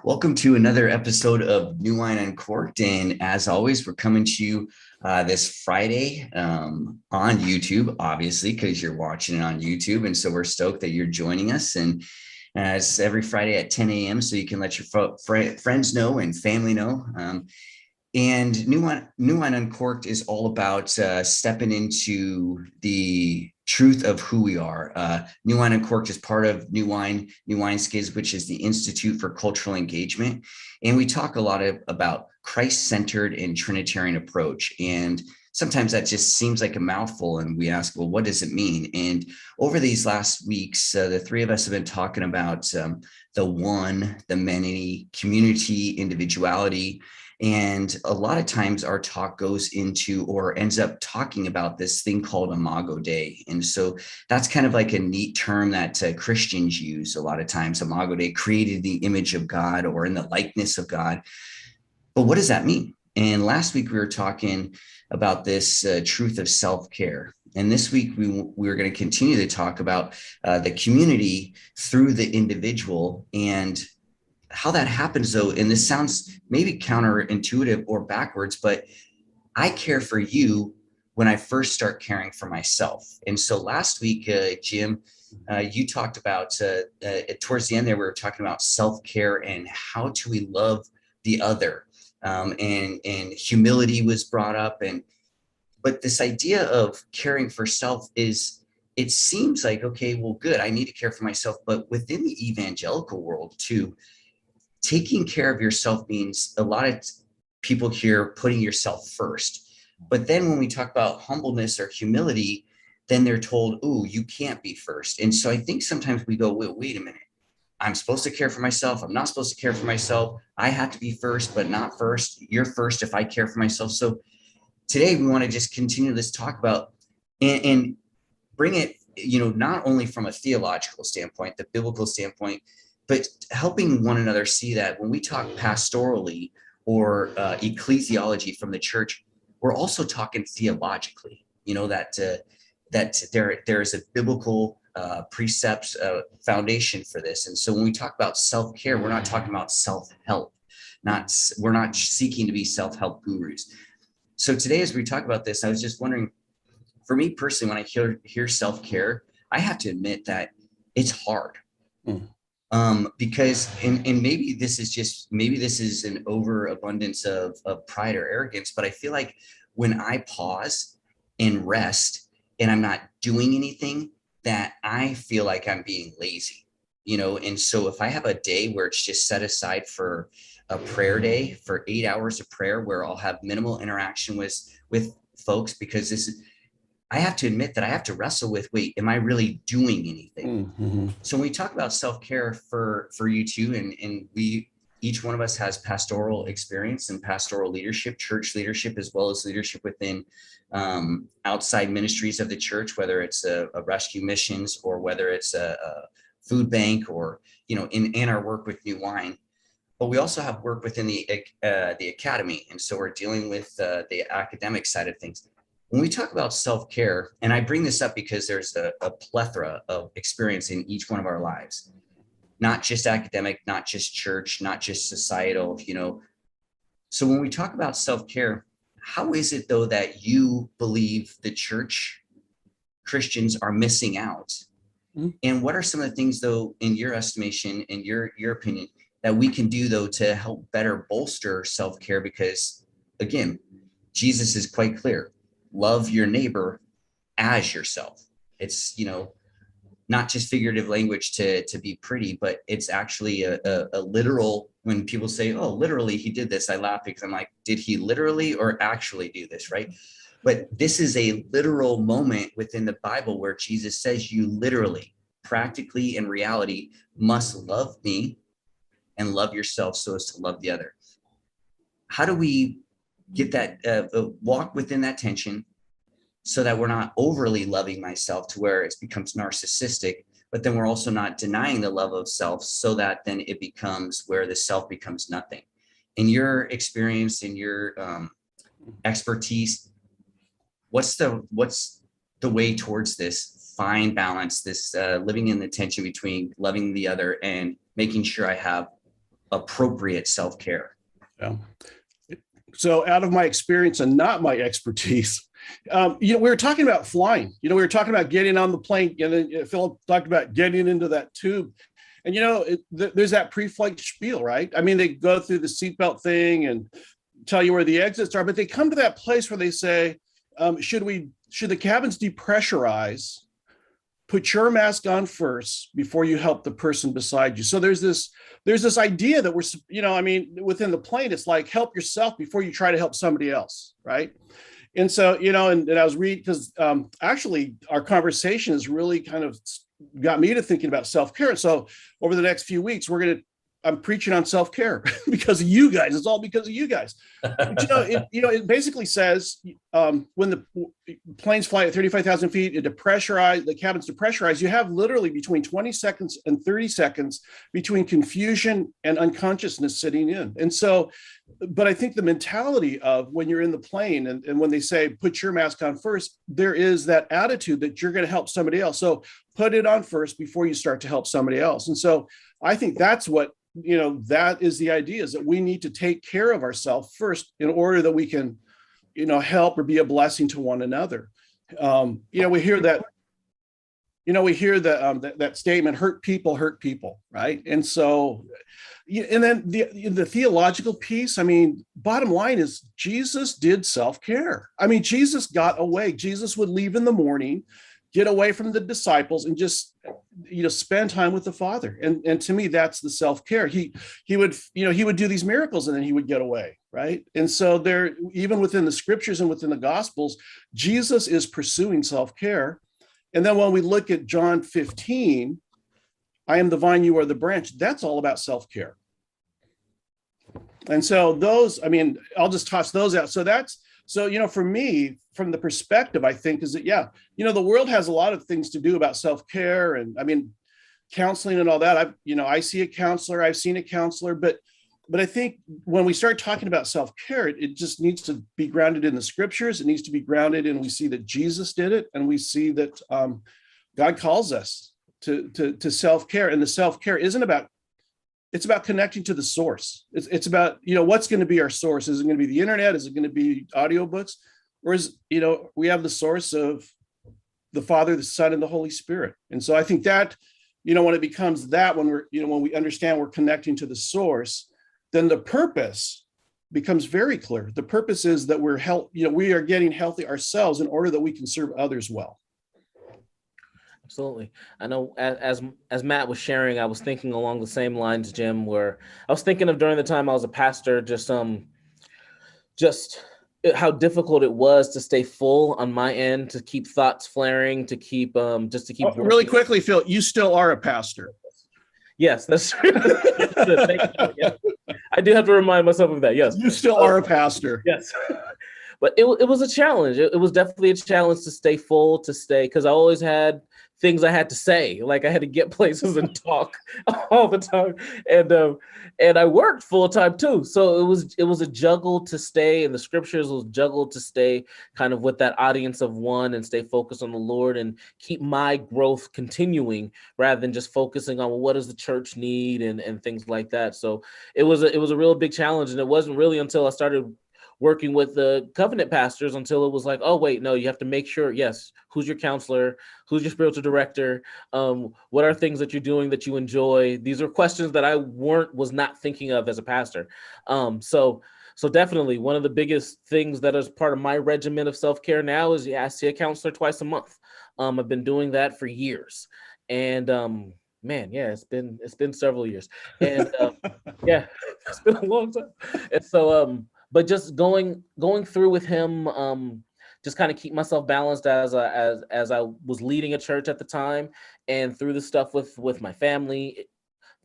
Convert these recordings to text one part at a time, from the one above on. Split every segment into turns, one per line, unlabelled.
Welcome to another episode of New Wine UnCorked. And as always, we're coming to you this Friday on YouTube, obviously, because you're watching it on YouTube. And so we're stoked that you're joining us. And it's every Friday at 10 a.m. so you can let your friends know and family know. And New Wine UnCorked is all about stepping into the truth of who we are. New Wine UnCorked is part of New Wineskids, which is the Institute for Cultural Engagement. And we talk a lot about Christ-centered and Trinitarian approach. And sometimes that just seems like a mouthful. And we ask, well, what does it mean? And over these last weeks, the three of us have been talking about the one, the many, community, individuality. And a lot of times our talk goes into or ends up talking about this thing called Imago Dei. And so that's kind of like a neat term that Christians use a lot of times. Imago Dei, created the image of God or in the likeness of God. But what does that mean? And last week we were talking about this truth of self-care. And this week we're going to continue to talk about the community through the individual and how that happens, though. And this sounds maybe counterintuitive or backwards, but I care for you when I first start caring for myself. And so last week, Jim, you talked about towards the end there, we were talking about self-care and how do we love the other. And humility was brought up. But this idea of caring for self it seems like, okay, well, good, I need to care for myself. But within the evangelical world too, taking care of yourself means a lot of people here putting yourself first. But then when we talk about humbleness or humility, then they're told, oh, you can't be first. And so I think sometimes we go, wait a minute. I'm supposed to care for myself. I'm not supposed to care for myself. I have to be first, but not first. You're first if I care for myself. So today we want to just continue this talk about and bring it, not only from a theological standpoint, the biblical standpoint, but helping one another see that when we talk pastorally or ecclesiology from the church, we're also talking theologically, that there is a biblical precepts foundation for this. And so when we talk about self-care, we're not talking about self-help. We're not seeking to be self-help gurus. So today, as we talk about this, I was just wondering, for me personally, when I hear self-care, I have to admit that it's hard. Because and maybe this is an overabundance of pride or arrogance, but I feel like when I pause and rest and I'm not doing anything, that I feel like I'm being lazy, and so if I have a day where it's just set aside for a prayer day for 8 hours of prayer where I'll have minimal interaction with folks, because I have to admit that I have to wrestle with, wait, am I really doing anything?
Mm-hmm.
So when we talk about self-care for you two, and each one of us has pastoral experience and pastoral leadership, church leadership, as well as leadership within outside ministries of the church, whether it's a rescue missions or whether it's a food bank or, in our work with New Wine. But we also have work within the academy. And so we're dealing with the academic side of things. When we talk about self-care, and I bring this up because there's a plethora of experience in each one of our lives, not just academic, not just church, not just societal, So when we talk about self-care, how is it, though, that you believe the church Christians are missing out?
Mm-hmm.
And what are some of the things, though, in your estimation, in your opinion, that we can do, though, to help better bolster self-care? Because, again, Jesus is quite clear. Love your neighbor as yourself. It's, not just figurative language to be pretty, but it's actually a literal, when people say, oh, literally he did this, I laugh because I'm like, did he literally or actually do this, right? But this is a literal moment within the Bible where Jesus says you literally, practically in reality, must love me and love yourself so as to love the other. How do we get that, walk within that tension so that we're not overly loving myself to where it becomes narcissistic, but then we're also not denying the love of self so that then it becomes where the self becomes nothing? In your experience, in your expertise, what's the way towards this fine balance, this living in the tension between loving the other and making sure I have appropriate self-care?
Yeah. So out of my experience and not my expertise, we were talking about flying. We were talking about getting on the plane, and then Philip talked about getting into that tube. And, there's that pre-flight spiel, right? I mean, they go through the seatbelt thing and tell you where the exits are, but they come to that place where they say, should the cabins depressurize? Put your mask on first before you help the person beside you. So there's this idea that within the plane, it's like help yourself before you try to help somebody else, right? And so, and I was reading, because actually our conversation has really kind of got me to thinking about self-care. And so over the next few weeks, I'm preaching on self-care because of you guys. It's all because of you guys. But, it basically says when the planes fly at 35,000 feet, the cabin's depressurized. You have literally between 20 seconds and 30 seconds between confusion and unconsciousness sitting in. And so, but I think the mentality of when you're in the plane and when they say, put your mask on first, there is that attitude that you're going to help somebody else. So put it on first before you start to help somebody else. And so I think that's what, that is the idea, is that we need to take care of ourselves first in order that we can, help or be a blessing to one another. We hear that, that statement, hurt people, right? And so, and then the theological piece, bottom line is Jesus did self-care. Jesus got away. Jesus would leave in the morning, get away from the disciples, and just spend time with the Father. And to me, that's the self-care. He would do these miracles and then he would get away, right? And so there, even within the scriptures and within the gospels, Jesus is pursuing self-care. And then when we look at John 15, I am the vine, you are the branch, that's all about self-care. And so those, I'll just toss those out. So for me, from the perspective, I think is that, the world has a lot of things to do about self-care and counseling and all that. I see a counselor, I've seen a counselor, but I think when we start talking about self-care, it just needs to be grounded in the scriptures. It needs to be grounded in, we see that Jesus did it, and we see that God calls us to self-care. And the self-care it's about connecting to the source. It's about, what's going to be our source? Is it going to be the internet? Is it going to be audiobooks? Or is, we have the source of the Father, the Son, and the Holy Spirit. And so I think that, when it becomes that, when we understand we're connecting to the source, then the purpose becomes very clear. The purpose is that we are getting healthy ourselves in order that we can serve others well.
Absolutely. I know as Matt was sharing, I was thinking along the same lines, Jim, where I was thinking of during the time I was a pastor, just how difficult it was to stay full on my end, to keep thoughts flaring, to keep
really quickly, Phil, you still are a pastor.
Yes, that's true. Thank you. Yes. I do have to remind myself of that. Yes.
You still are a pastor.
Yes. But it was a challenge. It was definitely a challenge to stay full, because I always had things I had to say, like I had to get places and talk all the time, and I worked full time too. So it was a juggle to stay, and the scriptures was juggled to stay kind of with that audience of one and stay focused on the Lord and keep my growth continuing rather than just focusing on, well, what does the church need and things like that. So it was a real big challenge, and it wasn't really until I started working with the covenant pastors until it was like, oh, wait, no, you have to make sure, yes, who's your counselor, who's your spiritual director, what are things that you're doing that you enjoy? These are questions that I was not thinking of as a pastor. So definitely one of the biggest things that is part of my regimen of self-care now is I see a counselor twice a month. I've been doing that for years. And man, yeah, it's been several years. And yeah, it's been a long time. And so but just going through with him, just kind of keep myself balanced as I was leading a church at the time, and through the stuff with my family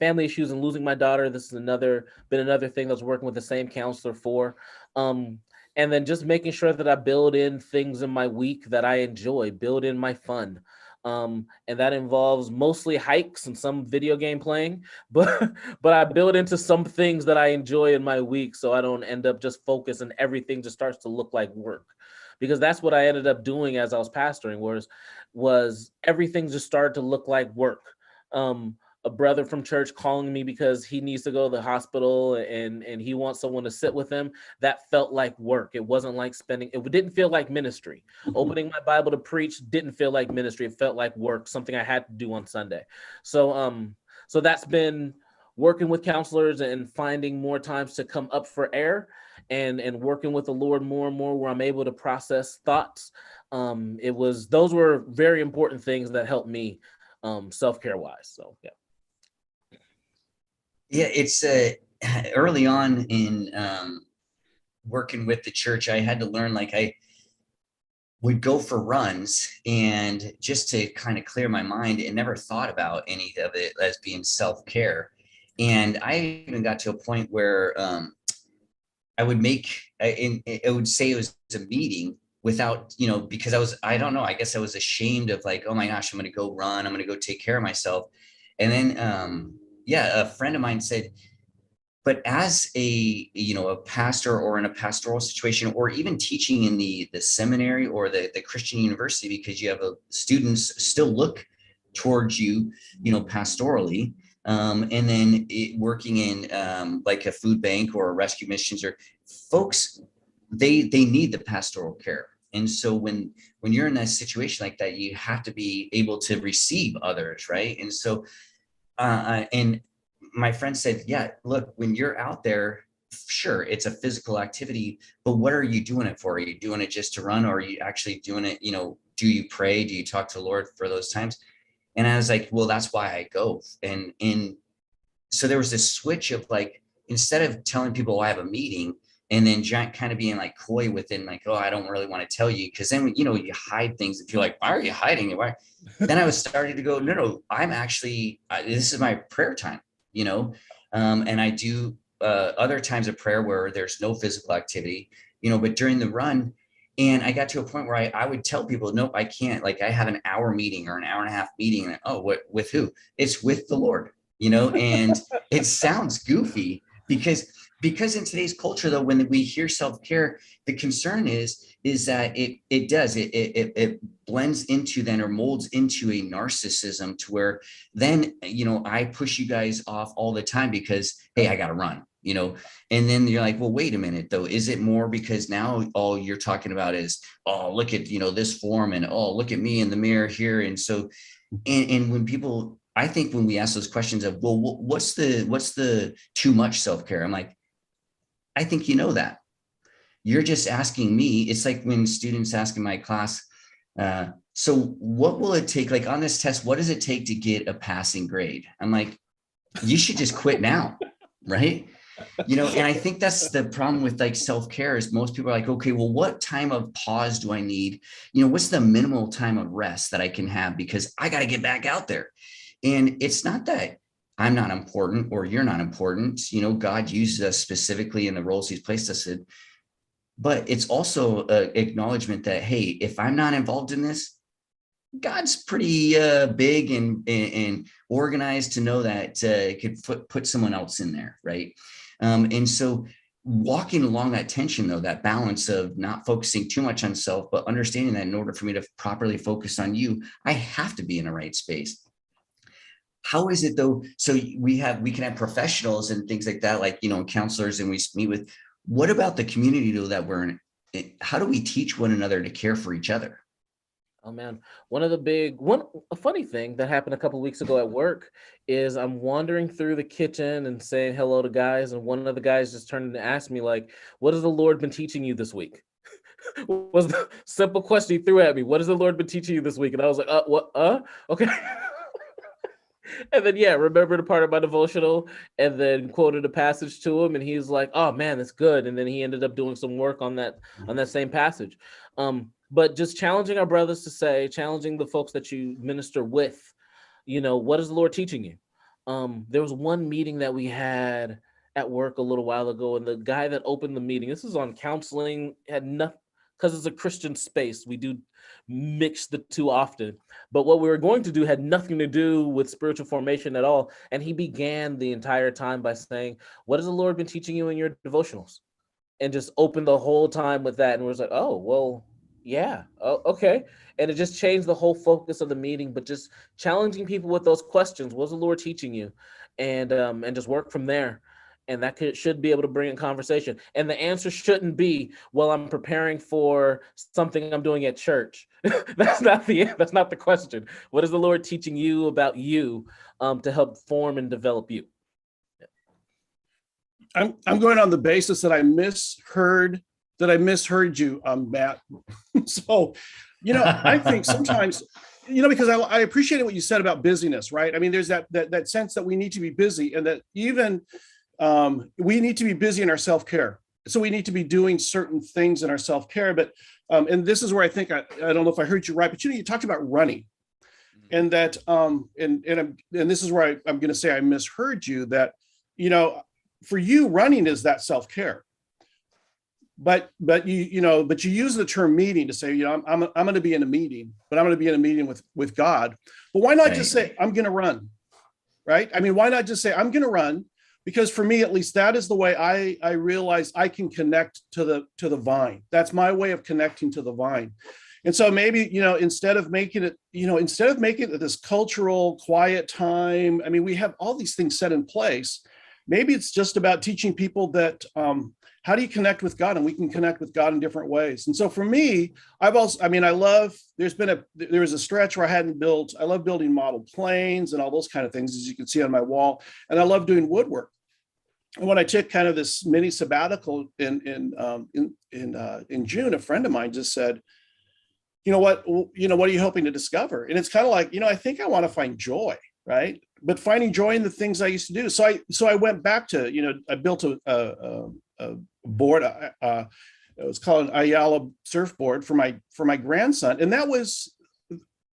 issues and losing my daughter. This is another thing that I was working with the same counselor for. And then just making sure that I build in things in my week that I enjoy, build in my fun. And that involves mostly hikes and some video game playing, but I build into some things that I enjoy in my week, so I don't end up just focused and everything just starts to look like work, because that's what I ended up doing as I was pastoring, was everything just started to look like work. a brother from church calling me because he needs to go to the hospital and he wants someone to sit with him, that felt like work. It wasn't like it didn't feel like ministry. Opening my Bible to preach didn't feel like ministry. It felt like work, something I had to do on Sunday. So that's been working with counselors and finding more times to come up for air and working with the Lord more and more, where I'm able to process thoughts. Those were very important things that helped me self-care wise. So
Yeah, it's early on in working with the church, I had to learn, like, I would go for runs and just to kind of clear my mind, and never thought about any of it as being self-care. And I even got to a point where I would it would say it was a meeting without, because I don't know, I guess I was ashamed of, like, oh my gosh, I'm going to go run, I'm going to go take care of myself. And then, yeah, a friend of mine said, but as a pastor, or in a pastoral situation, or even teaching in the seminary or the Christian university, because you have students still look towards you, pastorally, and then working in like a food bank or a rescue missions, or folks, they need the pastoral care. And so when you're in a situation like that, you have to be able to receive others, right? And so and my friend said, yeah, look, when you're out there, sure, it's a physical activity, but what are you doing it for? Are you doing it just to run, or are you actually doing it, do you pray? Do you talk to the Lord for those times? And I was like, well, that's why I go. And so there was this switch of, like, instead of telling people, I have a meeting, and then kind of being like coy within, like, oh, I don't really want to tell you, because then you hide things. If you're like, why are you hiding it? Why? Then I was starting to go, no, I'm actually this is my prayer time, and I do other times of prayer where there's no physical activity, but during the run. And I got to a point where I would tell people, nope, I can't. Like, I have an hour meeting or an hour and a half meeting. And, oh, what, with who? It's with the Lord, and it sounds goofy because in today's culture, though, when we hear self-care, the concern is that it blends into then, or molds into, a narcissism, to where then, I push you guys off all the time because, hey, I got to run, and then you're like, well, wait a minute though. Is it more because now all you're talking about is, oh, look at, this form, and oh, look at me in the mirror here. And so, and when people, I think when we ask those questions of, well, what's the too much self-care? I'm like, I think that you're just asking me. It's like when students ask in my class, so what will it take, like on this test, what does it take to get a passing grade? I'm like, you should just quit now, right? And I think that's the problem with, like, self-care, is most people are like, okay, well, what time of pause do I need? What's the minimal time of rest that I can have, because I got to get back out there. And it's not that I'm not important or you're not important. God uses us specifically in the roles he's placed us in. But it's also an acknowledgement that, hey, if I'm not involved in this, God's pretty big and organized to know that it could put someone else in there, right? And so walking along that tension, though, that balance of not focusing too much on self, but understanding that in order for me to properly focus on you, I have to be in the right space. How is it though? So we can have professionals and things like that, like, counselors, and we meet with, what about the community though that we're in? How do we teach one another to care for each other?
Oh man, a funny thing that happened a couple weeks ago at work is I'm wandering through the kitchen and saying hello to guys, and one of the guys just turned and asked me, like, what has the Lord been teaching you this week? Was the simple question he threw at me. What has the Lord been teaching you this week? And I was like, what? Okay. And then, remembered a part of my devotional, and then quoted a passage to him, and he was like, oh man, that's good. And then he ended up doing some work on that same passage. But just challenging our brothers to say, challenging the folks that you minister with, what is the Lord teaching you? There was one meeting that we had at work a little while ago, and the guy that opened the meeting, this is on counseling, had nothing, because it's a Christian space, we do mix the two often. But what we were going to do had nothing to do with spiritual formation at all. And he began the entire time by saying, what has the Lord been teaching you in your devotionals? And just opened the whole time with that. And we're like, oh, well, Yeah. Oh, okay. And it just changed the whole focus of the meeting, but just challenging people with those questions. What's the Lord teaching you? And just work from there. And that should be able to bring in conversation. And the answer shouldn't be, well, I'm preparing for something I'm doing at church. That's not the question. What is the Lord teaching you about you to help form and develop you?
I'm going on the basis that I misheard you, Matt. So, I think sometimes, because I appreciated what you said about busyness, right? I mean, there's that sense that we need to be busy, and that even we need to be busy in our self-care. So we need to be doing certain things in our self-care. But and this is where I think I don't know if I heard you right, but you talked about running, and that and this is where I'm going to say I misheard you, that for you, running is that self-care. But you use the term meeting to say, I'm going to be in a meeting, but I'm going to be in a meeting with God. But why not just say I'm going to run, right? I mean, why not just say I'm going to run? Because for me, at least, that is the way I realize I can connect to the vine. That's my way of connecting to the vine. And so maybe, instead of making it this cultural quiet time, I mean, we have all these things set in place. Maybe it's just about teaching people that how do you connect with God? And we can connect with God in different ways. And so for me, there was a stretch where I love building model planes and all those kind of things, as you can see on my wall. And I love doing woodwork. And when I took kind of this mini sabbatical in June, a friend of mine just said, what are you hoping to discover? And it's kind of like, I think I want to find joy, right? But finding joy in the things I used to do. So I went back to, I built a board. It was called an Ayala surfboard for my grandson. And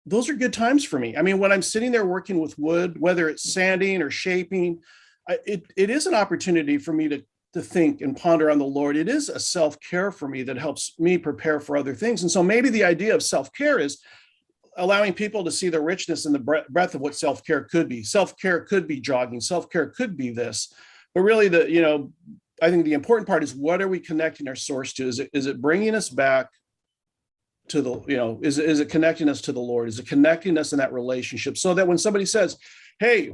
those are good times for me. I mean, when I'm sitting there working with wood, whether it's sanding or shaping, it is an opportunity for me to think and ponder on the Lord. It is a self-care for me that helps me prepare for other things. And so maybe the idea of self-care is allowing people to see the richness and the breadth of what self-care could be. Self-care could be jogging. Self-care could be this. But really, I think the important part is, what are we connecting our source to? Is it bringing us back to the, is it connecting us to the Lord? Is it connecting us in that relationship, so that when somebody says, hey,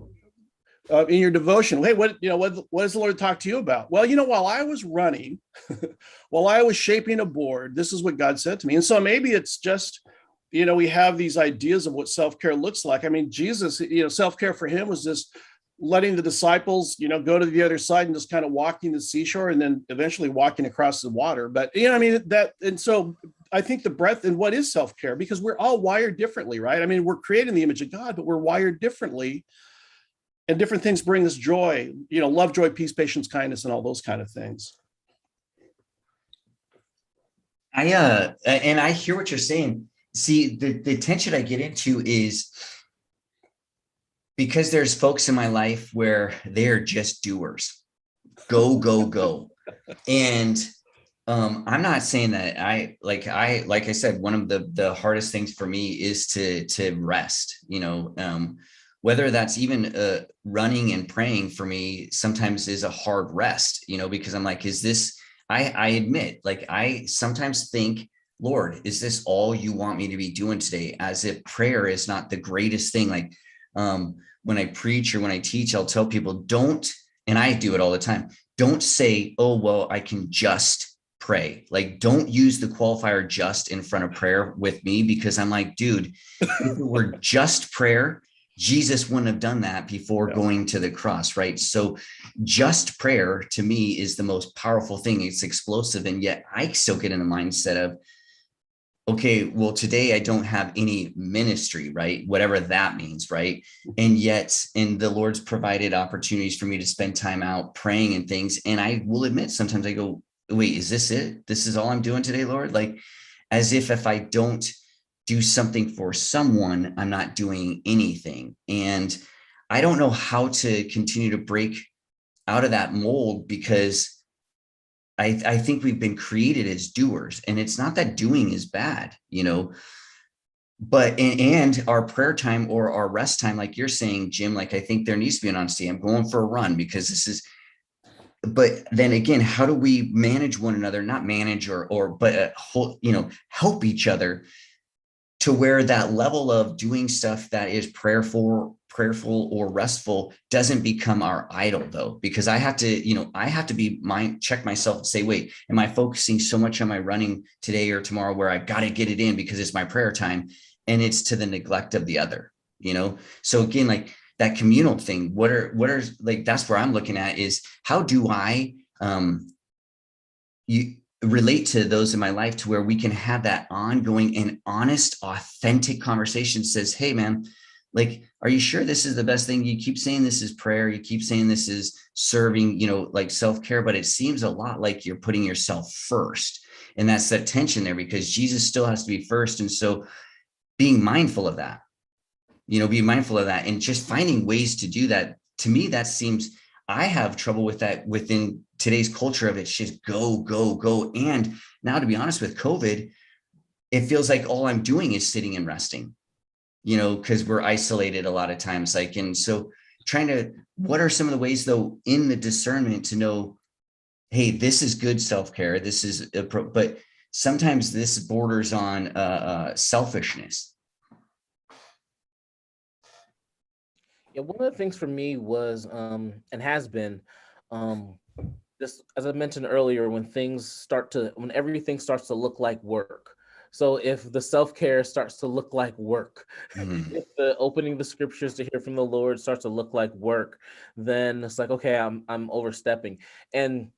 in your devotion, hey, what does the Lord talk to you about? Well, while I was running, while I was shaping a board, this is what God said to me. And so maybe it's just, we have these ideas of what self-care looks like. I mean, Jesus, self-care for him was just letting the disciples, go to the other side and just kind of walking the seashore, and then eventually walking across the water. But, and so I think the breadth and what is self-care, because we're all wired differently, right? I mean, we're created in the image of God, but we're wired differently. And different things bring us joy, love, joy, peace, patience, kindness, and all those kind of things.
And I hear what you're saying. See, the tension I get into is because there's folks in my life where they're just doers, go. And I'm not saying that like I said, one of the hardest things for me is to rest, whether that's even running and praying for me sometimes is a hard rest, because I'm like, I admit, like, I sometimes think, Lord, is this all you want me to be doing today? As if prayer is not the greatest thing. Like when I preach or when I teach, I'll tell people, don't, and I do it all the time, don't say, oh, well, I can just pray. Like, don't use the qualifier just in front of prayer with me, because I'm like, dude, if it were just prayer, Jesus wouldn't have done that before going to the cross, right? So just prayer to me is the most powerful thing. It's explosive. And yet I still get in the mindset of, okay, well, today I don't have any ministry, right? Whatever that means, right? And yet, the Lord's provided opportunities for me to spend time out praying and things. And I will admit, sometimes I go, wait, is this it? This is all I'm doing today, Lord? Like, as if I don't do something for someone, I'm not doing anything. And I don't know how to continue to break out of that mold, because I think we've been created as doers, and it's not that doing is bad, but, and our prayer time or our rest time, like you're saying, Jim, like, I think there needs to be an honesty. I'm going for a run because but then again, how do we manage one another, not manage but help each other to where that level of doing stuff that is prayerful or restful doesn't become our idol, though, because I have to check myself and say, wait, am I focusing so much on my running today or tomorrow where I got to get it in because it's my prayer time, and it's to the neglect of the other, So again, like that communal thing, what are like, that's where I'm looking at is how do I relate to those in my life to where we can have that ongoing and honest, authentic conversation. Says, hey man, like, are you sure this is the best thing? You keep saying this is prayer. You keep saying this is serving, like self-care, but it seems a lot like you're putting yourself first. And that's that tension there, because Jesus still has to be first. And so being mindful of that, be mindful of that and just finding ways to do that. To me, that seems, I have trouble with that within today's culture of it's just go, go, go. And now, to be honest, with COVID, it feels like all I'm doing is sitting and resting, because we're isolated a lot of times. Like, and so what are some of the ways though, in the discernment to know, hey, this is good self-care. This is, but sometimes this borders on selfishness.
Yeah, one of the things for me was, and has been, this, as I mentioned earlier, when everything starts to look like work. So if the self-care starts to look like work, if the opening the scriptures to hear from the Lord starts to look like work, then it's like, okay, I'm overstepping. And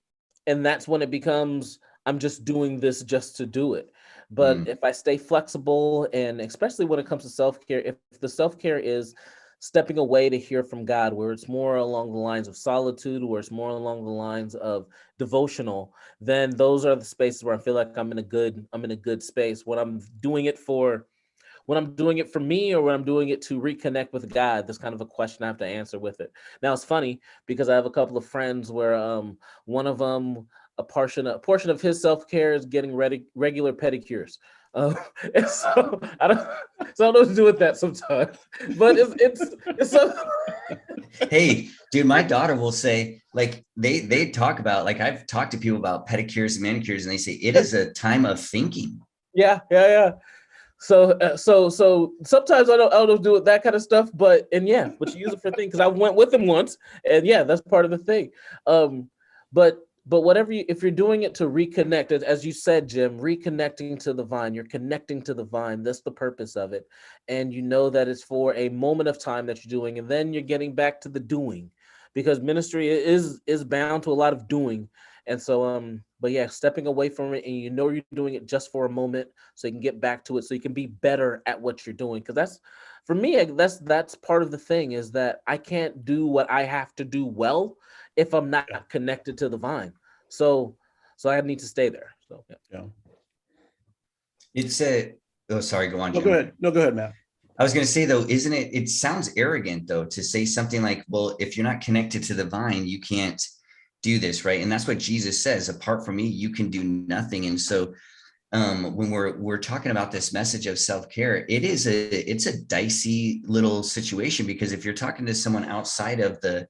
that's when it becomes, I'm just doing this just to do it. But if I stay flexible, and especially when it comes to self-care, if the self-care is stepping away to hear from God, where it's more along the lines of solitude, where it's more along the lines of devotional, then those are the spaces where I feel like I'm in a good space. When I'm doing it for me, or when I'm doing it to reconnect with God, there's kind of a question I have to answer with it. Now it's funny because I have a couple of friends where one of them, a portion of his self-care is getting regular pedicures. And so I don't know what to do with that sometimes, but it's so.
Hey, dude, my daughter will say, like, they talk about, like, I've talked to people about pedicures and manicures, and they say it is a time of thinking.
Yeah. So sometimes I don't do that kind of stuff, but you use it for things, because I went with him once, and that's part of the thing. But whatever if you're doing it to reconnect, as you said, Jim, reconnecting to the vine, you're connecting to the vine. That's the purpose of it. And that it's for a moment of time that you're doing, and then you're getting back to the doing, because ministry is bound to a lot of doing. And so, but stepping away from it, and you're doing it just for a moment, so you can get back to it, so you can be better at what you're doing. Because that's, for me, that's part of the thing, is that I can't do what I have to do well if I'm not connected to the vine. So I need to stay there. So
It's sorry, go on, Jim.
No, go ahead, Matt.
I was going to say, though, isn't it sounds arrogant, though, to say something like, well, if you're not connected to the vine, you can't do this, right? And that's what Jesus says, apart from me, you can do nothing. And so when we're talking about this message of self-care, it's a dicey little situation, because if you're talking to someone outside of the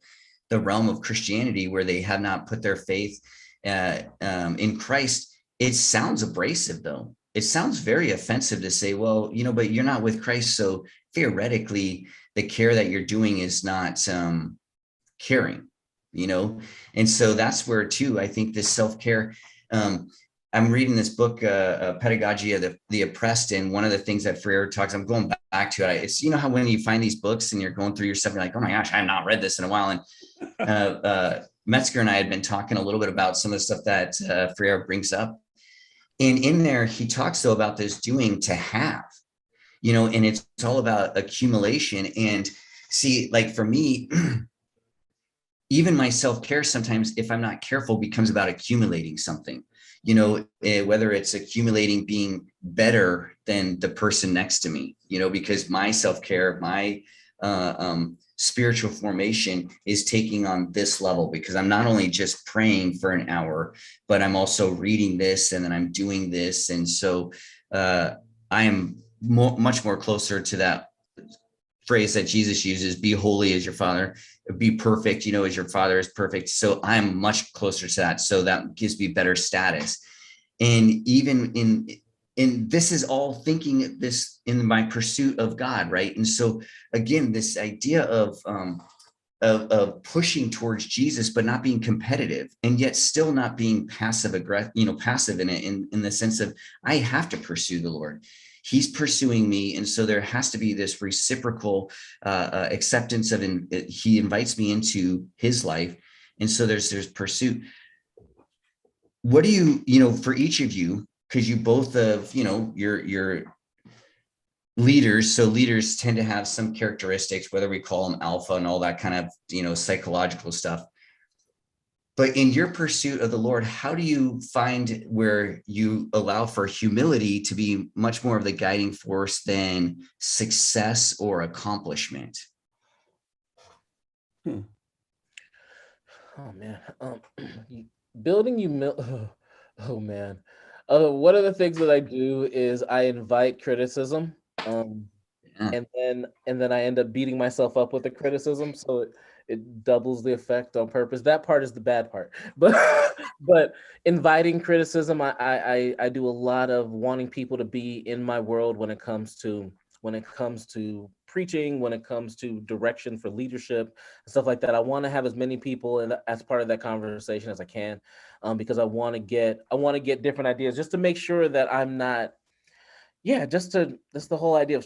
realm of Christianity, where they have not put their faith in Christ, it sounds abrasive, though. It sounds very offensive to say, well, but you're not with Christ, so theoretically the care that you're doing is not caring, and so that's where, too, I think this self-care, I'm reading this book, Pedagogy of the Oppressed, and one of the things that Freire talks, I'm going back to it. It's, how when you find these books and you're going through your stuff, you're like, oh my gosh, I have not read this in a while. And Metzger and I had been talking a little bit about some of the stuff that Freire brings up. And in there, he talks, though, about this doing to have, and it's all about accumulation. And see, like for me, even my self-care sometimes, if I'm not careful, becomes about accumulating something. Whether it's accumulating being better than the person next to me, because my self-care, my spiritual formation is taking on this level, because I'm not only just praying for an hour, but I'm also reading this, and then I'm doing this. And so I am much more closer to that phrase that Jesus uses, be holy as your Father be perfect, as your Father is perfect. So I'm much closer to that. So that gives me better status. And even in this is all thinking this in my pursuit of God, right? And so again, this idea of pushing towards Jesus, but not being competitive, and yet still not being passive aggressive, passive in it, in the sense of I have to pursue the Lord. He's pursuing me, and so there has to be this reciprocal acceptance of he invites me into his life, and so there's pursuit. What do you for each of you, because you both of you're leaders, so leaders tend to have some characteristics, whether we call them alpha and all that kind of psychological stuff. But in your pursuit of the Lord, how do you find where you allow for humility to be much more of the guiding force than success or accomplishment?
Oh man, building humility. Oh man, one of the things that I do is I invite criticism, and then I end up beating myself up with the criticism, so it doubles the effect on purpose. That part is the bad part, but inviting criticism, I do a lot of wanting people to be in my world when it comes to preaching, when it comes to direction for leadership, stuff like that. I want to have as many people as part of that conversation as I can, because I want to get different ideas, just to make sure that I'm not. Yeah, that's the whole idea of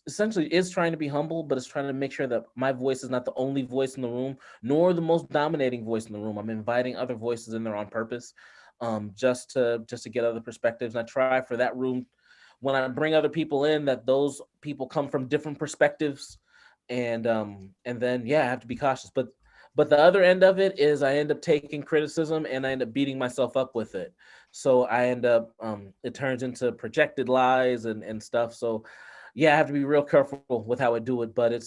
essentially is trying to be humble, but it's trying to make sure that my voice is not the only voice in the room, nor the most dominating voice in the room. I'm inviting other voices in there on purpose, just to get other perspectives. And I try for that room, when I bring other people in, that those people come from different perspectives, and then I have to be cautious. But the other end of it is I end up taking criticism and I end up beating myself up with it. So I end up, it turns into projected lies and stuff. So I have to be real careful with how I do it. But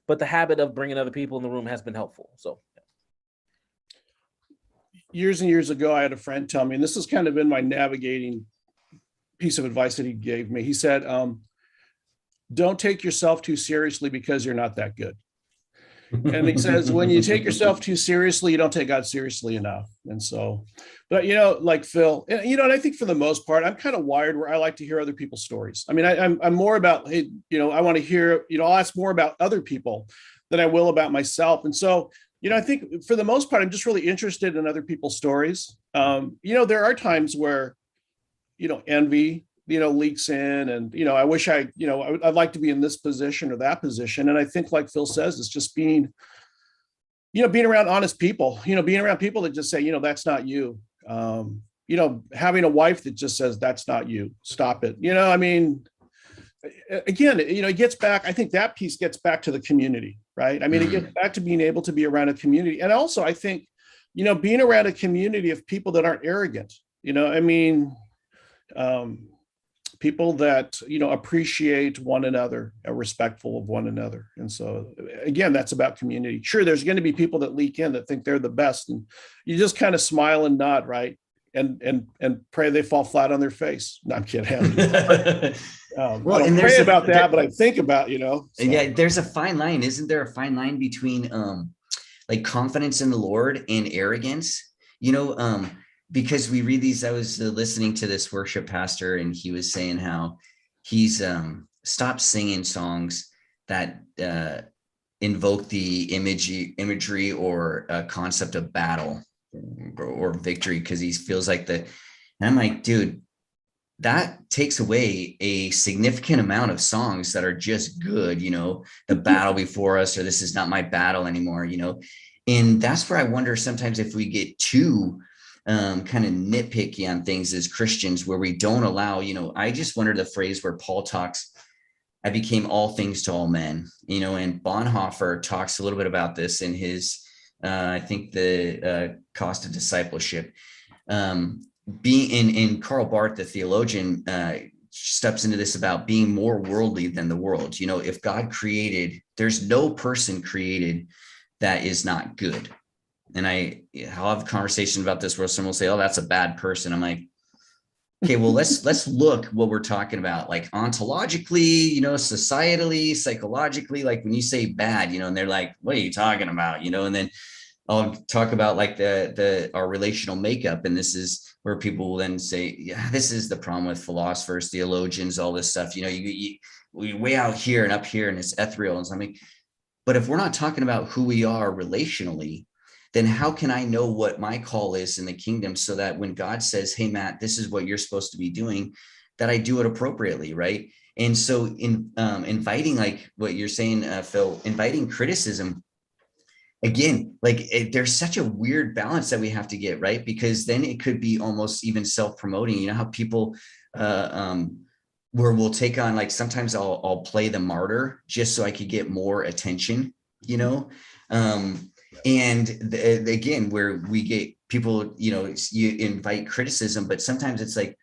but the habit of bringing other people in the room has been helpful. So
years and years ago, I had a friend tell me, and this has kind of been my navigating piece of advice that he gave me. He said, don't take yourself too seriously because you're not that good. And he says, when you take yourself too seriously, you don't take God seriously enough. And so, but like Phil, and I think for the most part, I'm kind of wired where I like to hear other people's stories. I mean, I'm more about, hey, I want to hear, I'll ask more about other people than I will about myself. And so, I think for the most part, I'm just really interested in other people's stories. There are times where, envy, leaks in, and, I wish I'd like to be in this position or that position. And I think, like Phil says, it's just being around honest people, being around people that just say, that's not you. Having a wife that just says, that's not you, stop it. I mean, again, it gets back, I think that piece gets back to the community, right? I mean, it gets back to being able to be around a community. And also I think, being around a community of people that aren't arrogant, people that appreciate one another, are respectful of one another. And so again, that's about community. Sure, there's going to be people that leak in that think they're the best, and you just kind of smile and nod, right? And pray they fall flat on their face. No, I'm kidding. Well, I don't pray about that, but I think about, so.
Yeah, there's a fine line. Isn't there a fine line between like confidence in the Lord and arrogance? Because we read these, I was listening to this worship pastor, and he was saying how he's stopped singing songs that invoke the imagery or concept of battle or victory, because he feels like and I'm like, dude, that takes away a significant amount of songs that are just good, the battle before us, or this is not my battle anymore, and that's where I wonder sometimes if we get too kind of nitpicky on things as Christians, where we don't allow, I just wonder the phrase where Paul talks, I became all things to all men, and Bonhoeffer talks a little bit about this in his, I think the cost of discipleship. Being in Karl Barth, the theologian, steps into this about being more worldly than the world. If God created, there's no person created that is not good. And I'll have a conversation about this where someone will say, oh, that's a bad person. I'm like, okay, well, let's look what we're talking about, like ontologically, societally, psychologically. Like when you say bad, and they're like, what are you talking about? And then I'll talk about like our relational makeup. And this is where people will then say, yeah, this is the problem with philosophers, theologians, all this stuff. We way out here and up here, and it's ethereal and something. But if we're not talking about who we are relationally, then how can I know what my call is in the kingdom, so that when God says, hey, Matt, this is what you're supposed to be doing, that I do it appropriately, right? And so in inviting, like what you're saying, Phil, inviting criticism, again, like there's such a weird balance that we have to get, right? Because then it could be almost even self-promoting. You know how people where we'll take on, like sometimes I'll play the martyr just so I could get more attention, again, where we get people, you invite criticism, but sometimes it's like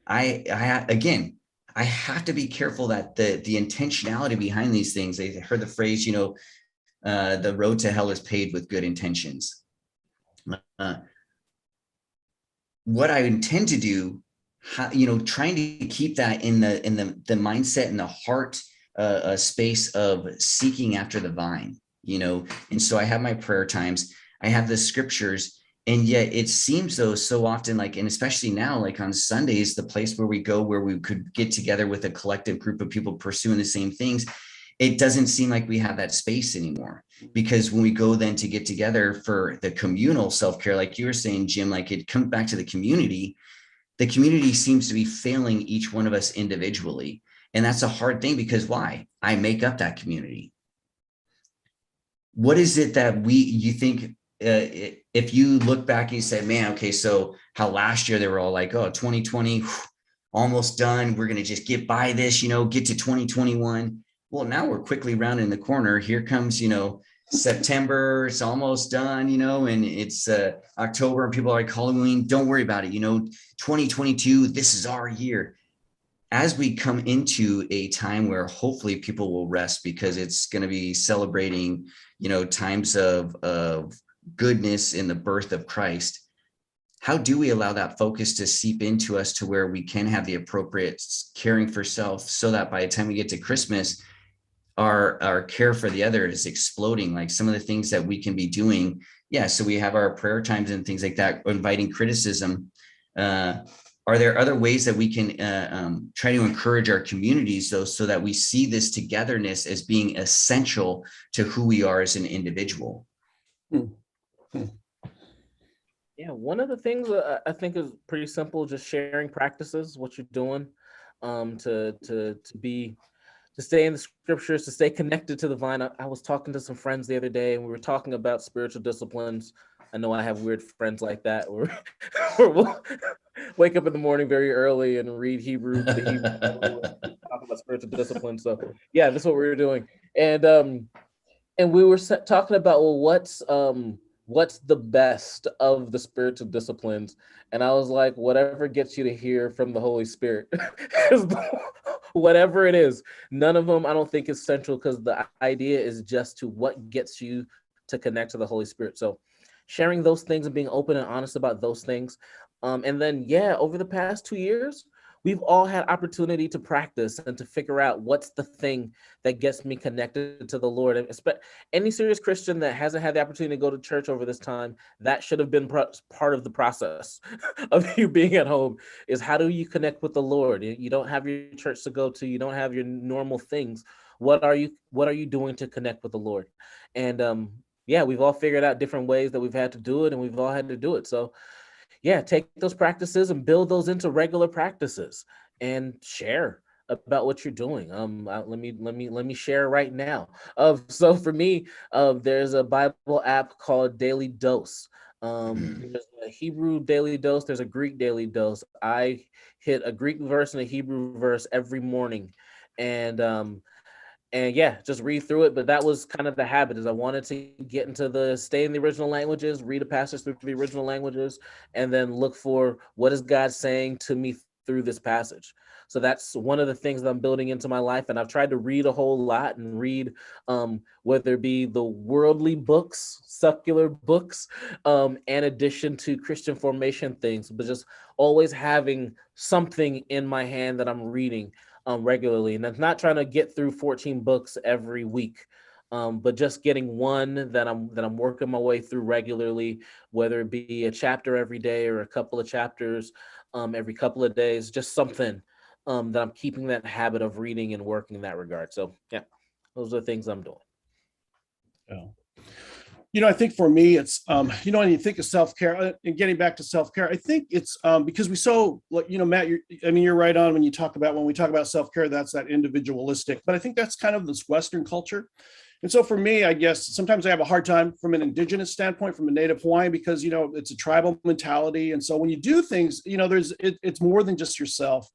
I have to be careful that the intentionality behind these things. I heard the phrase, the road to hell is paved with good intentions. What I intend to do, trying to keep that in the mindset and the heart space of seeking after the vine, and so I have my prayer times, I have the scriptures, and yet it seems though so often, like, and especially now, like on Sundays, the place where we go, where we could get together with a collective group of people pursuing the same things, it doesn't seem like we have that space anymore. Because when we go then to get together for the communal self-care, like you were saying, Jim, like it comes back to the community seems to be failing each one of us individually. And that's a hard thing, because why? I make up that community. What is it that you think, if you look back and you say, man, okay, so how last year they were all like, oh, 2020, almost done. We're going to just get by this, get to 2021. Well, now we're quickly rounding the corner. Here comes, September, it's almost done, and it's October, and people are like, Halloween, don't worry about it. 2022, this is our year. As we come into a time where hopefully people will rest, because it's going to be celebrating, times of goodness in the birth of Christ. How do we allow that focus to seep into us to where we can have the appropriate caring for self, so that by the time we get to Christmas, our care for the other is exploding? Like some of the things that we can be doing. Yeah. So we have our prayer times and things like that, inviting criticism. Are there other ways that we can try to encourage our communities, though, so that we see this togetherness as being essential to who we are as an individual?
Yeah, one of the things I think is pretty simple, just sharing practices, what you're doing, to stay in the scriptures, to stay connected to the vine. I was talking to some friends the other day, and we were talking about spiritual disciplines. I know I have weird friends like that, where we'll wake up in the morning very early and read the Hebrew, talk about spiritual disciplines. So yeah, that's what we were doing, and we were talking about, well, what's the best of the spiritual disciplines, and I was like, whatever gets you to hear from the Holy Spirit. Whatever it is, none of them I don't think is central, because the idea is just to what gets you to connect to the Holy Spirit. So sharing those things and being open and honest about those things. And then, yeah, over the past 2 years, we've all had opportunity to practice and to figure out what's the thing that gets me connected to the Lord. And any serious Christian that hasn't had the opportunity to go to church over this time, that should have been part of the process of you being at home, is how do you connect with the Lord? You don't have your church to go to, you don't have your normal things. What are you doing to connect with the Lord? And yeah, we've all figured out different ways that we've had to do it, and we've all had to do it. So yeah, take those practices and build those into regular practices, and share about what you're doing. Let me share right now. So for me, there's a Bible app called Daily Dose. There's a Hebrew daily dose. There's a Greek daily dose. I hit a Greek verse and a Hebrew verse every morning, and yeah, just read through it. But that was kind of the habit, is I wanted to get into stay in the original languages, read a passage through the original languages, and then look for what is God saying to me through this passage. So that's one of the things that I'm building into my life. And I've tried to read a whole lot and read, whether it be the worldly books, secular books, in addition to Christian formation things, but just always having something in my hand that I'm reading regularly. And I'm not trying to get through 14 books every week. But just getting one that I'm working my way through regularly, whether it be a chapter every day or a couple of chapters every couple of days, just something that I'm keeping that habit of reading and working in that regard. So yeah, those are the things I'm doing.
Yeah. I think for me, it's, when you think of self-care and getting back to self-care, I think it's because Matt, you're right on when we talk about self-care, that's that individualistic, but I think that's kind of this Western culture. And so for me, I guess sometimes I have a hard time from an indigenous standpoint, from a native Hawaiian, because, it's a tribal mentality. And so when you do things, it's more than just yourself.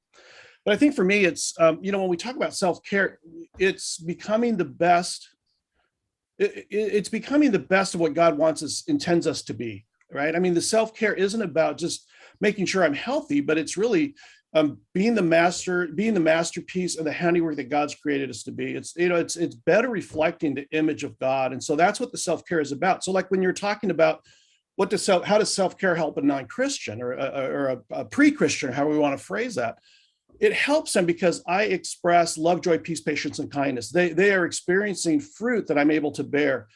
But I think for me, it's, when we talk about self-care, it's becoming the best. It's becoming the best of what God intends us to be, right? I mean, the self-care isn't about just making sure I'm healthy, but it's really being the masterpiece and the handiwork that God's created us to be. It's better reflecting the image of God. And so that's what the self-care is about. So like when you're talking about how does self-care help a non-Christian or a pre-Christian, however we want to phrase that, it helps them because I express love, joy, peace, patience, and kindness. They are experiencing fruit that I'm able to bear,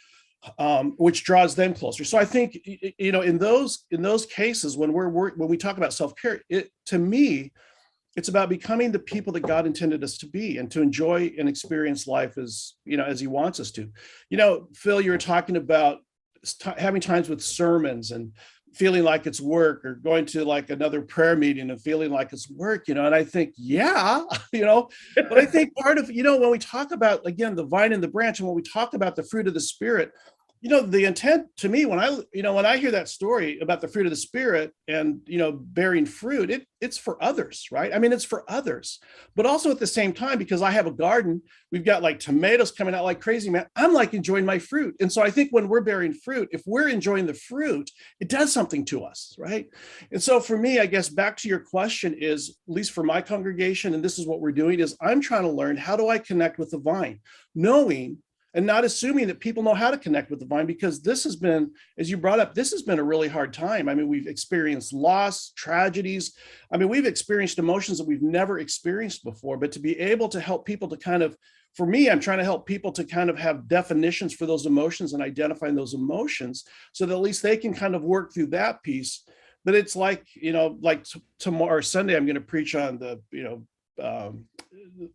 which draws them closer. So I think, in those cases, when we talk about self-care, to me, it's about becoming the people that God intended us to be and to enjoy and experience life as He wants us to. Phil, you were talking about having times with sermons and feeling like it's work, or going to like another prayer meeting and feeling like it's work, and I think, yeah, but I think part of, when we talk about, again, the vine and the branch, and when we talk about the fruit of the Spirit, the intent to me, when I hear that story about the fruit of the Spirit and, bearing fruit, it's for others, right? I mean, it's for others, but also at the same time, because I have a garden, we've got like tomatoes coming out like crazy, man. I'm like enjoying my fruit. And so I think when we're bearing fruit, if we're enjoying the fruit, it does something to us, right? And so for me, I guess back to your question is, at least for my congregation, and this is what we're doing, is I'm trying to learn, how do I connect with the vine? Knowing and not assuming that people know how to connect with the vine, because this has been, as you brought up, this has been a really hard time. I mean, we've experienced loss, tragedies. I mean, we've experienced emotions that we've never experienced before, but to be able to help people to kind of, for me, I'm trying to help people to kind of have definitions for those emotions and identifying those emotions so that at least they can kind of work through that piece. But it's like, like tomorrow, Sunday, I'm going to preach on the,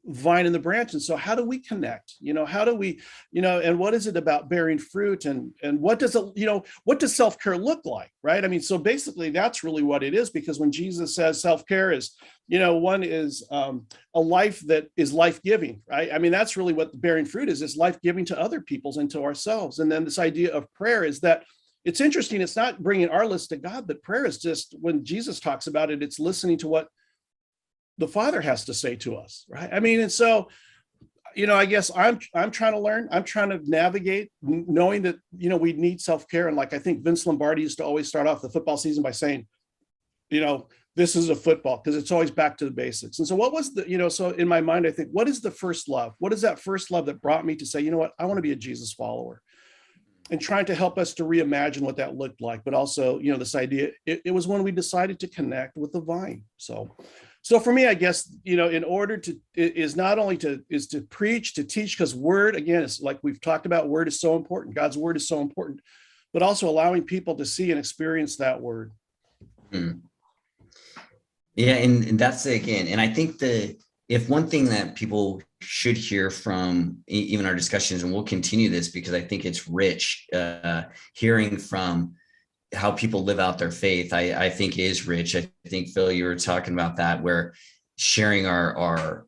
vine and the branch. And so how do we connect? How do we, and what is it about bearing fruit, and what does what does self-care look like, right? I mean, so basically that's really what it is, because when Jesus says self-care is, one is a life that is life-giving, right? I mean, that's really what the bearing fruit is life-giving to other people's and to ourselves. And then this idea of prayer is that it's interesting. It's not bringing our list to God, but prayer is just, when Jesus talks about it, it's listening to what the Father has to say to us, right? I mean, and so, I guess I'm trying to learn. I'm trying to navigate, knowing that, we need self-care. And like, I think Vince Lombardi used to always start off the football season by saying, this is a football, because it's always back to the basics. And so what was the, so in my mind, I think, what is the first love? What is that first love that brought me to say, I want to be a Jesus follower? And trying to help us to reimagine what that looked like. But also, this idea, it was when we decided to connect with the vine. So for me, I guess, in order to, is not only to preach, to teach, because word, again, it's like we've talked about, word is so important. God's word is so important, but also allowing people to see and experience that word.
Mm. Yeah. And that's, again, and I think if one thing that people should hear from even our discussions, and we'll continue this because I think it's rich, hearing from how people live out their faith, I think is rich. I think, Phil, you were talking about that, where sharing our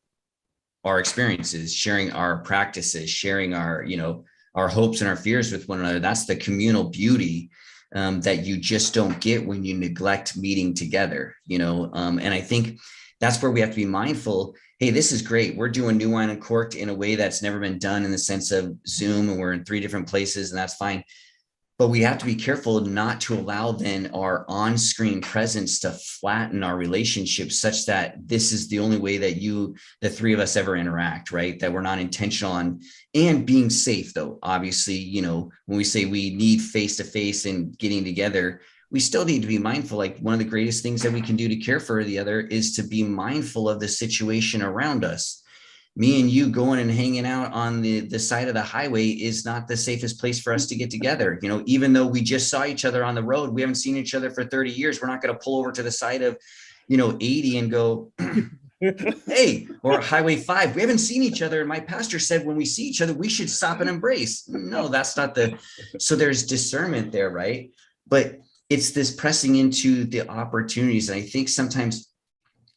experiences, sharing our practices, sharing our hopes and our fears with one another. That's the communal beauty that you just don't get when you neglect meeting together, and I think that's where we have to be mindful. Hey, this is great. We're doing New Wine UnCorked in a way that's never been done, in the sense of Zoom, and we're in 3 different places, and that's fine. but we have to be careful not to allow then our on-screen presence to flatten our relationship such that this is the only way that the three of us ever interact, right? That we're not intentional on, and being safe though. Obviously, you know, when we say we need face-to-face and getting together, we still need to be mindful. Like one of the greatest things that we can do to care for the other is to be mindful of the situation around us. Me and you going and hanging out on the side of the highway is not the safest place for us to get together. You know, even though we just saw each other on the road, we haven't seen each other for 30 years. We're not going to pull over to the side of, you know, 80 and go, hey, or Highway 5. We haven't seen each other. And my pastor said, when we see each other, we should stop and embrace. No, that's not so there's discernment there, right? But it's this pressing into the opportunities. And I think sometimes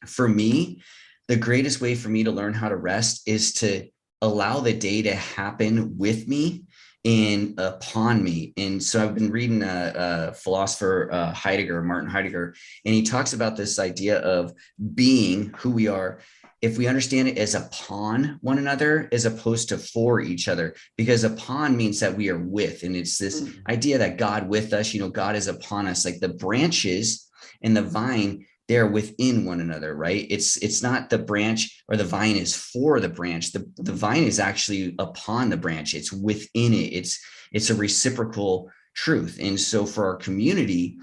for me, the greatest way for me to learn how to rest is to allow the day to happen with me and upon me. And so I've been reading a philosopher, Martin Heidegger, and he talks about this idea of being who we are if we understand it as upon one another as opposed to for each other, because upon means that we are with, and it's this idea that God with us, you know, God is upon us, like the branches and the vine, they're within one another, right? It's not the branch or the vine is for the branch. The vine is actually upon the branch. It's within it. It's a reciprocal truth. And so for our community,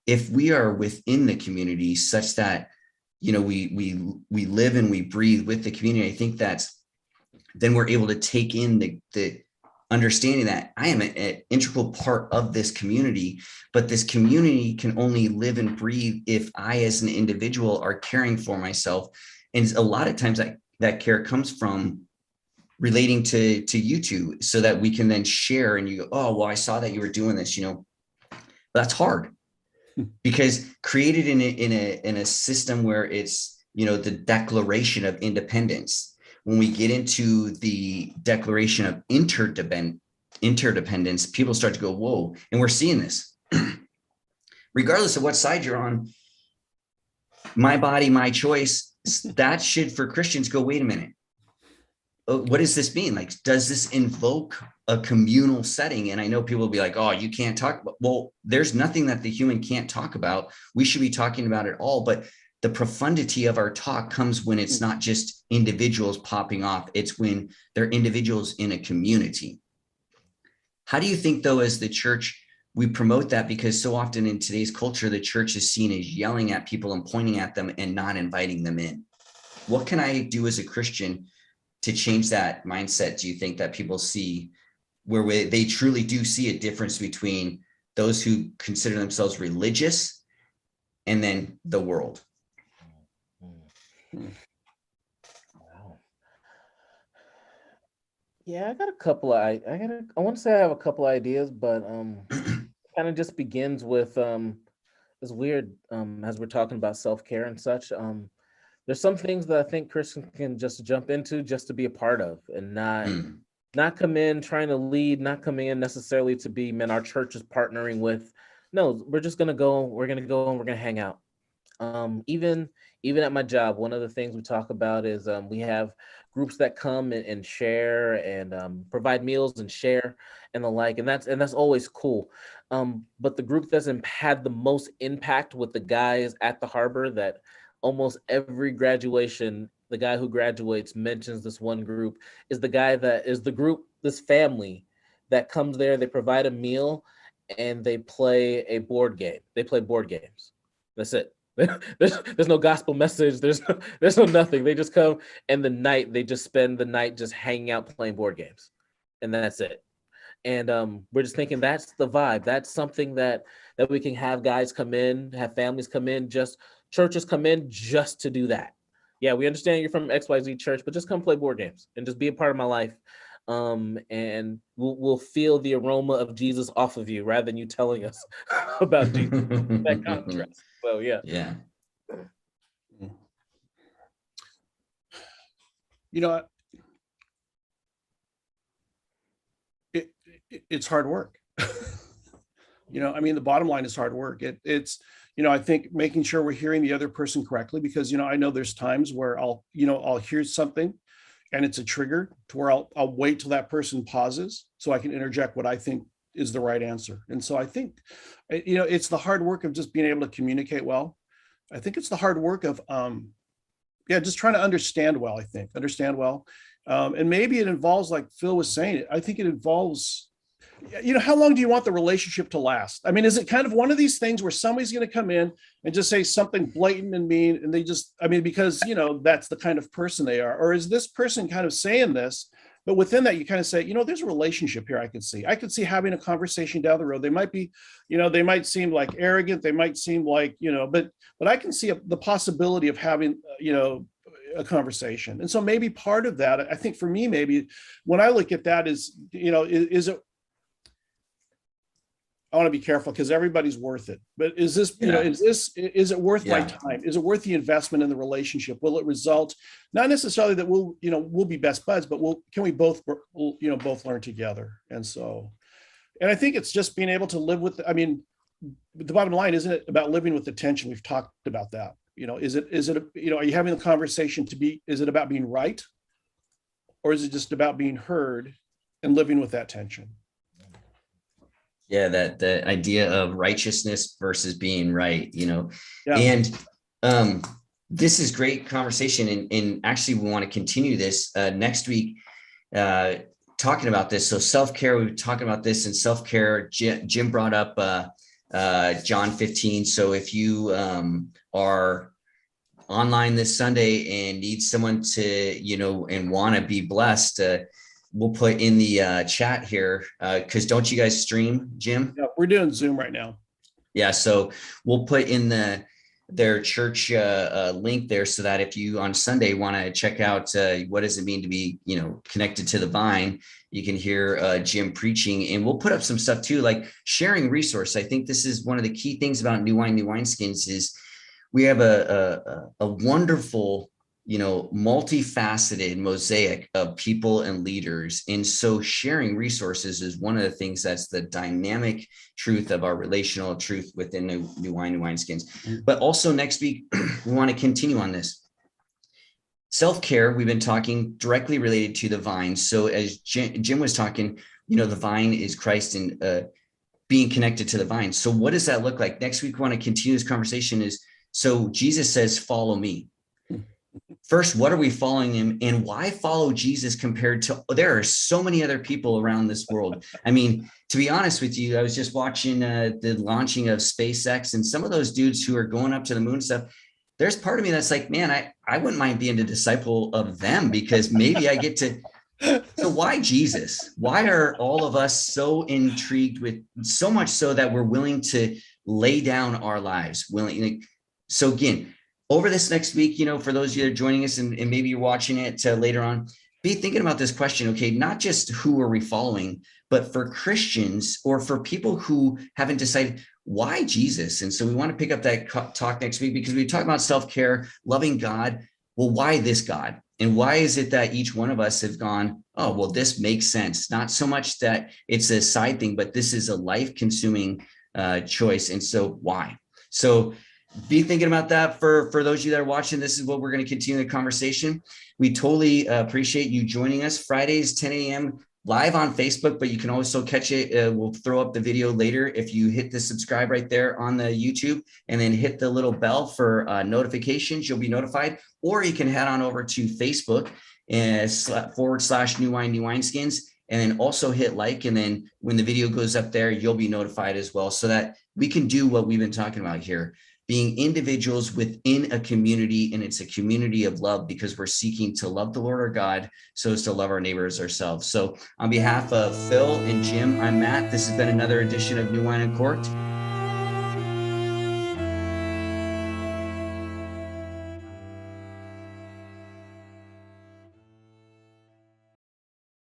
if we are within the community such that, you know, we live and we breathe with the community, I think then we're able to take in the understanding that I am an integral part of this community, but this community can only live and breathe if I, as an individual, are caring for myself. And a lot of times that care comes from relating to you two, so that we can then share and you go, oh, well, I saw that you were doing this, you know. That's hard because created in a system where it's, you know, the Declaration of Independence. When we get into the Declaration of Interdependence, people start to go, whoa, and we're seeing this. Regardless of what side you're on, my body, my choice, that should, for Christians, go, wait a minute. What does this mean? Like, does this invoke a communal setting? And I know people will be like, oh, you can't talk about, well, there's nothing that the human can't talk about. We should be talking about it all, but the profundity of our talk comes when it's not just individuals popping off. It's when they're individuals in a community. How do you think, though, as the church, we promote that? Because so often in today's culture, the church is seen as yelling at people and pointing at them and not inviting them in. What can I do as a Christian to change that mindset? Do you think that people see where they truly do see a difference between those who consider themselves religious and then the world?
Wow. Yeah, I got a couple of I want to say I have a couple ideas, but kind of just begins with it's weird as we're talking about self-care and such. There's some things that I think Christians can just jump into just to be a part of, and not come in trying to lead, not coming in necessarily to be, man, our church is partnering with. No, we're just gonna go, and we're gonna hang out. Even at my job, one of the things we talk about is we have groups that come and share and provide meals and share and the like, and that's always cool. But the group that's had the most impact with the guys at the harbor, that almost every graduation, the guy who graduates mentions this one group, is the guy that is the group, this family that comes there, they provide a meal and they play a board game. They play board games. That's it. There's no gospel message. There's no nothing. They just come, and they just spend the night just hanging out playing board games, and that's it. And we're just thinking that's the vibe. That's something that we can have guys come in, have families come in, just churches come in just to do that. Yeah, we understand you're from XYZ church, but just come play board games and just be a part of my life. And we'll feel the aroma of Jesus off of you rather than you telling us about Jesus. That contrast. So yeah.
You know, it's hard work. You know, I mean, the bottom line is hard work. It's, you know, I think making sure we're hearing the other person correctly, because, you know, I know there's times where I'll hear something and it's a trigger to where I'll wait till that person pauses so I can interject what I think is the right answer. And so I think, it's the hard work of just being able to communicate well. I think it's the hard work of, just trying to understand well, and maybe it involves, like Phil was saying, I think it involves, how long do you want the relationship to last? I mean, is it kind of one of these things where somebody's going to come in and just say something blatant and mean, and they just, because, that's the kind of person they are? Or is this person kind of saying this, but within that, you kind of say, there's a relationship here I could see having a conversation down the road. They might be, they might seem like arrogant. They might seem like, but I can see the possibility of having, a conversation. And so maybe part of that, I think for me, maybe when I look at that is, is it, I want to be careful because everybody's worth it. But is this, is it worth my time? Is it worth the investment in the relationship? Will it result, not necessarily that we'll be best buds, but can we both learn together? And so, and I think it's just being able to live with, the bottom line, isn't it about living with the tension? We've talked about that. Is it, are you having the conversation is it about being right? Or is it just about being heard and living with that tension?
Yeah, that the idea of righteousness versus being right, and this is great conversation. And actually, we want to continue this next week, talking about this. So self-care, we were talking about this in self-care. Jim brought up John 15. So if you are online this Sunday and need someone to, and want to be blessed, we'll put in the chat here, because don't you guys stream, Jim?
Yeah, we're doing Zoom right now.
Yeah, so we'll put in their church link there, so that if you on Sunday want to check out what does it mean to be, connected to the vine, you can hear Jim preaching. And we'll put up some stuff too, like sharing resource. I think this is one of the key things about New Wine, New Wineskins is we have a wonderful, multifaceted mosaic of people and leaders. And so sharing resources is one of the things that's the dynamic truth of our relational truth within New Wine, New Wineskins. But also next week, we want to continue on this. Self-care, we've been talking directly related to the vine. So as Jim was talking, the vine is Christ and being connected to the vine. So what does that look like? Next week, we want to continue this conversation so Jesus says, follow me. First, what are we following him, and why follow Jesus compared to, there are so many other people around this world. To be honest with you, I was just watching the launching of SpaceX, and some of those dudes who are going up to the moon and stuff, there's part of me that's like, man, I wouldn't mind being a disciple of them, because maybe I get to, so why Jesus? Why are all of us so intrigued with, so much so that we're willing to lay down our lives, so again, over this next week, for those of you that are joining us and maybe you're watching it later on, be thinking about this question, okay, not just who are we following, but for Christians or for people who haven't decided, why Jesus? And so we want to pick up that talk next week, because we talk about self-care, loving God. Well, why this God? And why is it that each one of us have gone, oh, well, this makes sense. Not so much that it's a side thing, but this is a life-consuming choice. And so why? So be thinking about that for those of you that are watching. This is what we're going to continue the conversation. We totally appreciate you joining us. Fridays, 10 a.m. live on Facebook, but you can also catch it. We'll throw up the video later. If you hit the subscribe right there on the YouTube and then hit the little bell for notifications, you'll be notified. Or you can head on over to Facebook and / New Wine, New Wineskins, and then also hit like. And then when the video goes up there, you'll be notified as well, so that we can do what we've been talking about here. Being individuals within a community, and it's a community of love, because we're seeking to love the Lord our God so as to love our neighbors ourselves. So on behalf of Phil and Jim, I'm Matt. This has been another edition of New Wine UnCorked.